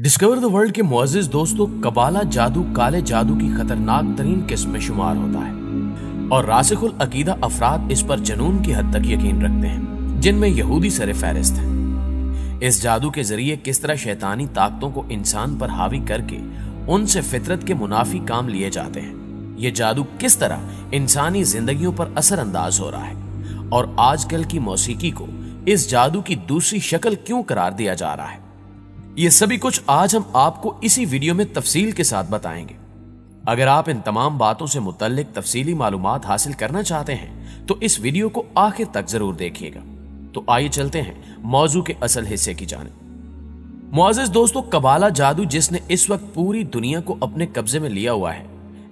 Discover the world के मुअज़्ज़िज़ दोस्तों, कबाला जादू काले जादू की खतरनाक तरीन किस्म में शुमार होता है और रासिखुल अकीदा अफराद इस पर जुनून की हद तक यकीन रखते हैं, जिनमें यहूदी सरे फहरिस्त हैं। इस जादू के जरिए किस तरह शैतानी ताकतों को इंसान पर हावी करके उनसे फितरत के मुनाफी काम लिए जाते हैं, ये जादू किस तरह इंसानी जिंदगियों पर असर अंदाज हो रहा है और आजकल की मौसीकी को इस जादू की दूसरी शक्ल क्यों करार दिया जा रहा है, ये सभी कुछ आज हम आपको इसी वीडियो में तफसील के साथ बताएंगे। अगर आप इन तमाम बातों से मुतल्लिक तफसीली मालूमात हासिल करना चाहते हैं तो इस वीडियो को आखिर तक जरूर देखिएगा। तो आइए चलते हैं मौजू के असल हिस्से की जानिब। मुअज़्ज़िज़ दोस्तों, कबाला जादू जिसने इस वक्त पूरी दुनिया को अपने कब्जे में लिया हुआ है,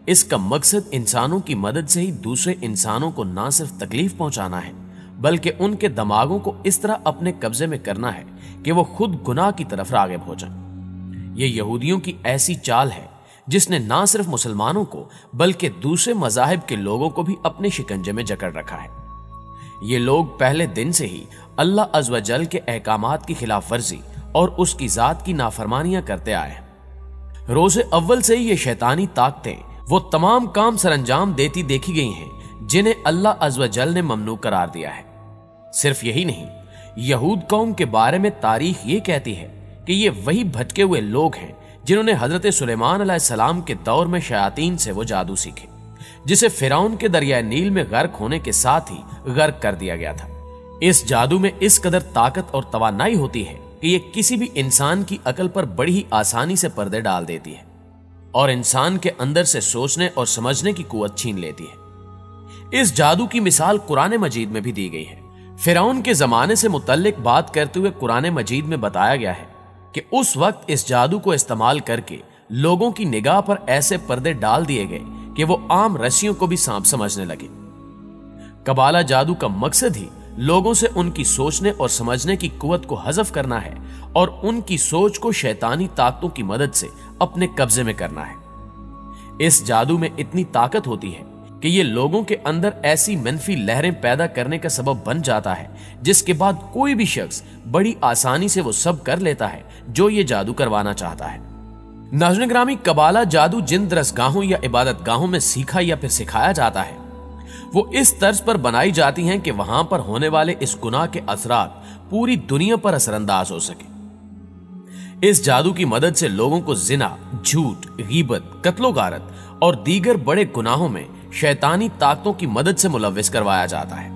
इसका मकसद इंसानों की मदद से ही दूसरे इंसानों को ना सिर्फ तकलीफ पहुंचाना है बल्कि उनके दिमागों को इस तरह अपने कब्जे में करना है कि वो खुद गुनाह की तरफ राग़िब हो जाएं। ये यहूदियों की ऐसी चाल है जिसने ना सिर्फ मुसलमानों को बल्कि दूसरे मज़ाहिब के लोगों को भी अपने शिकंजे में जकड़ रखा है। ये लोग पहले दिन से ही अल्लाह अज़्ज़ व जल के अहकामात की खिलाफ वर्जी और उसकी जात की नाफरमानियां करते आए हैं। रोज़े अव्वल से ही ये शैतानी ताकतें वो तमाम काम सरअंजाम देती देखी गई हैं जिन्हें अल्लाह अज़्ज़ व जल ने ममनू करार दिया है। सिर्फ यही नहीं, यहूद कौम के बारे में तारीख ये कहती है कि ये वही भटके हुए लोग हैं जिन्होंने हजरत सुलेमान अलैहिस्सलाम के दौर में शयातीन से वो जादू सीखे, जिसे फिरौन के दरिया नील में गर्क होने के साथ ही गर्क कर दिया गया था। इस जादू में इस कदर ताकत और तवानाई होती है कि ये किसी भी इंसान की अकल पर बड़ी ही आसानी से पर्दे डाल देती है और इंसान के अंदर से सोचने और समझने की कुव्वत छीन लेती है। इस जादू की मिसाल कुरान मजीद में भी दी गई है। फिरौन के जमाने से मुतल्लिक बात करते हुए कुरान मजीद में बताया गया है कि उस वक्त इस जादू को इस्तेमाल करके लोगों की निगाह पर ऐसे पर्दे डाल दिए गए कि वो आम रस्सियों को भी सांप समझने लगे। कबाला जादू का मकसद ही लोगों से उनकी सोचने और समझने की कुव्वत को हज़फ करना है और उनकी सोच को शैतानी ताकतों की मदद से अपने कब्जे में करना है। इस जादू में इतनी ताकत होती है कि ये लोगों के अंदर ऐसी मनफी लहरें पैदा करने का सबब बन जाता है जिसके बाद कोई भी शख्स बड़ी आसानी से वो सब कर लेता है जो ये जादू करवाना चाहता है। नाज़रीन ग्रामी, कबाला जादू जिन दरसगाहों या इबादत गाहों में सीखा या फिर सिखाया जाता है वो इस तर्ज पर बनाई जाती हैं कि वहां पर होने वाले इस गुनाह के असरात पूरी दुनिया पर असरअंदाज हो सके। इस जादू की मदद से लोगों को जिना, झूठ, गीबत, कत्लो गारत और दीगर बड़े गुनाहों में शैतानी ताकतों की मदद से मुलव्विस करवाया जाता है।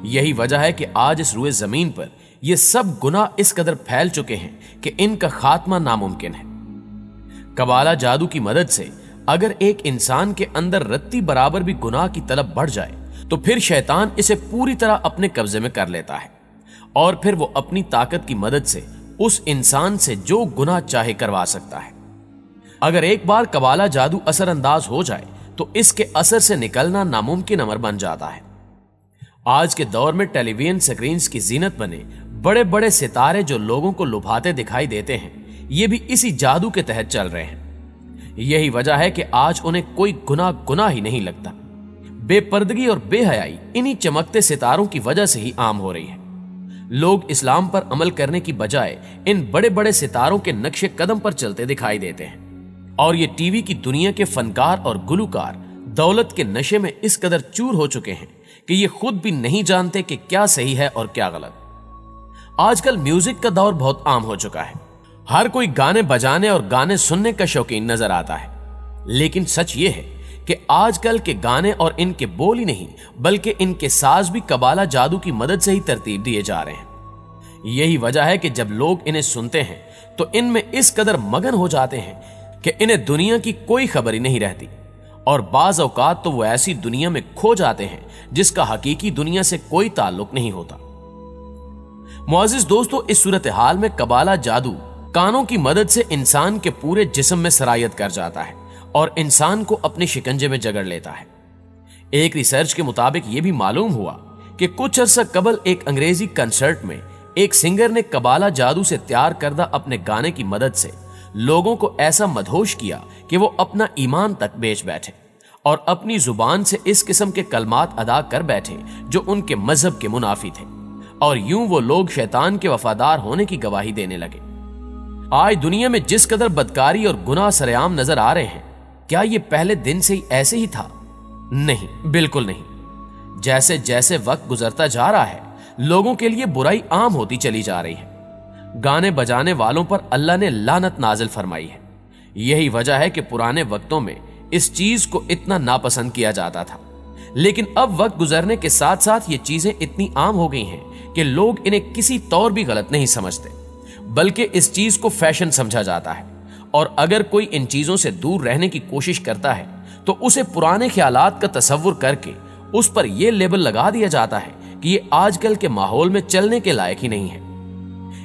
यही वजह है कि आज इस रुए जमीन पर यह सब गुनाह इस कदर फैल चुके हैं कि इनका खात्मा नामुमकिन है। कबाला जादू की मदद से अगर एक इंसान के अंदर रत्ती बराबर भी गुनाह की तलब बढ़ जाए तो फिर शैतान इसे पूरी तरह अपने कब्जे में कर लेता है और फिर वो अपनी ताकत की मदद से उस इंसान से जो गुनाह चाहे करवा सकता है। अगर एक बार कबाला जादू असरअंदाज हो जाए तो इसके असर से निकलना नामुमकिन अमर बन जाता है। आज के दौर में टेलीविजन स्क्रीन्स की जीनत बने बड़े बड़े सितारे जो लोगों को लुभाते दिखाई देते हैं, ये भी इसी जादू के तहत चल रहे हैं। यही वजह है कि आज उन्हें कोई गुनाह ही नहीं लगता। बेपर्दगी और बेहयाई इन्हीं चमकते सितारों की वजह से ही आम हो रही है। लोग इस्लाम पर अमल करने की बजाय इन बड़े बड़े सितारों के नक्शे कदम पर चलते दिखाई देते हैं और ये टीवी की दुनिया के फनकार और गुलूकार दौलत के नशे में इस कदर चूर हो चुके हैं कि ये खुद भी नहीं जानते कि क्या सही है और क्या गलत। आजकल म्यूजिक का दौर बहुत आम हो चुका है। हर कोई गाने बजाने और गाने सुनने का शौकीन नजर आता है, लेकिन सच ये है कि आजकल के गाने और इनके बोल ही नहीं बल्कि इनके साज भी कबाला जादू की मदद से ही तरतीब दिए जा रहे हैं। यही वजह है कि जब लोग इन्हें सुनते हैं तो इनमें इस कदर मगन हो जाते हैं कि इन्हें दुनिया की कोई खबर ही नहीं रहती और बाज औकात तो वो ऐसी दुनिया में खो जाते हैं जिसका हकीकी दुनिया से कोई ताल्लुक नहीं होता। मुअज़्ज़िज़ दोस्तों, इस सूरत हाल में कबाला जादू कानों की मदद से इंसान के पूरे जिस्म में सरायत कर जाता है और इंसान को अपने शिकंजे में जकड़ लेता है। एक रिसर्च के मुताबिक यह भी मालूम हुआ कि कुछ अरसा कबल एक अंग्रेजी कंसर्ट में एक सिंगर ने कबाला जादू से तैयार करदा अपने गाने की मदद से लोगों को ऐसा मदहोश किया कि वो अपना ईमान तक बेच बैठे और अपनी जुबान से इस किस्म के कलमात अदा कर बैठे जो उनके मजहब के मुनाफी थे और यूं वो लोग शैतान के वफादार होने की गवाही देने लगे। आज दुनिया में जिस कदर बदकारी और गुनाह सरेआम नजर आ रहे हैं, क्या ये पहले दिन से ही ऐसे ही था? नहीं, बिल्कुल नहीं। जैसे जैसे वक्त गुजरता जा रहा है, लोगों के लिए बुराई आम होती चली जा रही है। गाने बजाने वालों पर अल्लाह ने लानत नाजिल फरमाई है। यही वजह है कि पुराने वक्तों में इस चीज को इतना नापसंद किया जाता था, लेकिन अब वक्त गुजरने के साथ साथ ये चीजें इतनी आम हो गई हैं कि लोग इन्हें किसी तौर भी गलत नहीं समझते, बल्कि इस चीज को फैशन समझा जाता है। और अगर कोई इन चीजों से दूर रहने की कोशिश करता है तो उसे पुराने ख्यालात का तसव्वुर करके उस पर यह लेबल लगा दिया जाता है कि ये आजकल के माहौल में चलने के लायक ही नहीं है।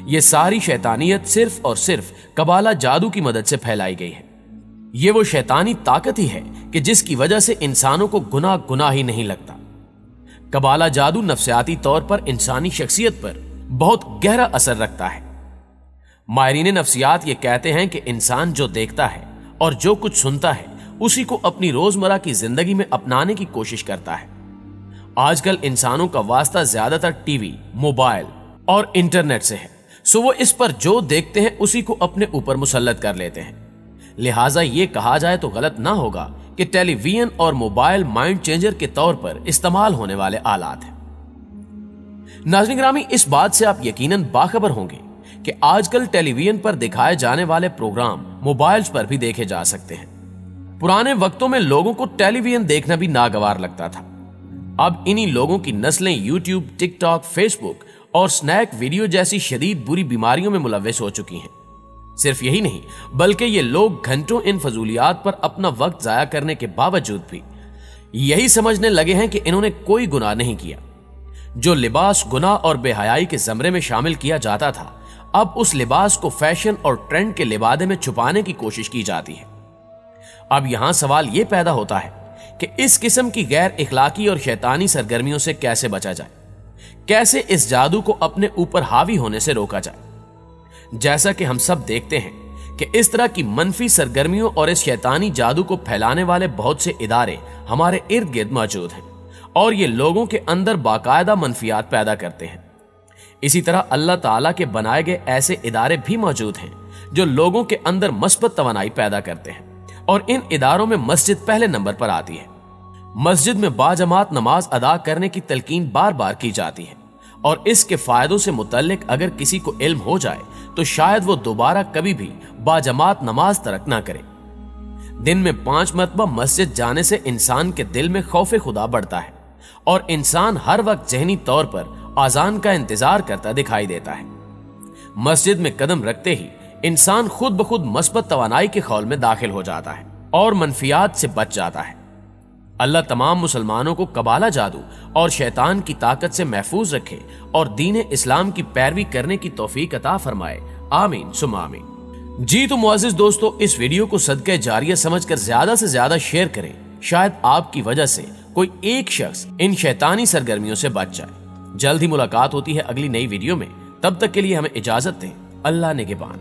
यह सारी शैतानियत सिर्फ और सिर्फ कबाला जादू की मदद से फैलाई गई है। ये वो शैतानी ताकत ही है कि जिसकी वजह से इंसानों को गुनाह ही नहीं लगता। कबाला जादू नफ्सियाती तौर पर इंसानी शख्सियत पर बहुत गहरा असर रखता है। माहिरीन नफ्सियात ये कहते हैं कि इंसान जो देखता है और जो कुछ सुनता है उसी को अपनी रोजमर्रा की जिंदगी में अपनाने की कोशिश करता है। आजकल इंसानों का वास्ता ज्यादातर टीवी, मोबाइल और इंटरनेट से है, सो वो इस पर जो देखते हैं उसी को अपने ऊपर मुसल्लत कर लेते हैं। लिहाजा ये कहा जाए तो गलत ना होगा कि टेलीविजन और मोबाइल माइंड चेंजर के तौर पर इस्तेमाल होने वाले आलात हैं। नाज़रीन गिरामी, इस बात से आप यकीनन बाखबर होंगे कि आजकल टेलीविजन पर दिखाए जाने वाले प्रोग्राम मोबाइल्स पर भी देखे जा सकते हैं। पुराने वक्तों में लोगों को टेलीविजन देखना भी नागवार लगता था। अब इन्हीं लोगों की नस्लें यूट्यूब, टिकटॉक, फेसबुक और स्नैक वीडियो जैसी शदीद बुरी बीमारियों में मुलव्वस हो चुकी हैं। सिर्फ यही नहीं, बल्कि ये लोग घंटों इन फजूलियात पर अपना वक्त जाया करने के बावजूद भी यही समझने लगे हैं कि इन्होंने कोई गुनाह नहीं किया। जो लिबास गुनाह और बेहयाई के जमरे में शामिल किया जाता था, अब उस लिबास को फैशन और ट्रेंड के लिबादे में छुपाने की कोशिश की जाती है। अब यहां सवाल यह पैदा होता है कि इस किस्म की गैर इखलाकी और शैतानी सरगर्मियों से कैसे बचा जाए, कैसे इस जादू को अपने ऊपर हावी होने से रोका जाए। जैसा कि हम सब देखते हैं कि इस तरह की मनफी सरगर्मियों और इस शैतानी जादू को फैलाने वाले बहुत से इदारे हमारे इर्द गिर्द मौजूद हैं और ये लोगों के अंदर बाकायदा मनफियात पैदा करते हैं। इसी तरह अल्लाह ताला के बनाए गए ऐसे इदारे भी मौजूद हैं जो लोगों के अंदर मस्बत तवानाई पैदा करते हैं, और इन इदारों में मस्जिद पहले नंबर पर आती है। मस्जिद में बाजमात नमाज अदा करने की तलकीन बार बार की जाती है, और इसके फायदों से मुतल्लिक अगर किसी को इल्म हो जाए तो शायद वो दोबारा कभी भी बाजमात नमाज तरक ना करे। दिन में 5 मरतबा मस्जिद जाने से इंसान के दिल में खौफे खुदा बढ़ता है और इंसान हर वक्त ज़हनी तौर पर आजान का इंतजार करता दिखाई देता है। मस्जिद में कदम रखते ही इंसान खुद ब खुद मस्बत तवानाई के खौल में दाखिल हो जाता है और मनफियात से बच जाता है। अल्लाह तमाम मुसलमानों को कबाला जादू और शैतान की ताकत से महफूज रखे और दीन इस्लाम की पैरवी करने की तौफीक अता फरमाए। आमीन सुम्मा आमीन। जी तो मुअज़्ज़िज़ दोस्तों, इस वीडियो को सदक़े जारिया समझकर ज्यादा से ज्यादा शेयर करें। शायद आपकी वजह से कोई एक शख्स इन शैतानी सरगर्मियों से बच जाए। जल्द ही मुलाकात होती है अगली नई वीडियो में। तब तक के लिए हमें इजाजत दें। अल्लाह निगहबान।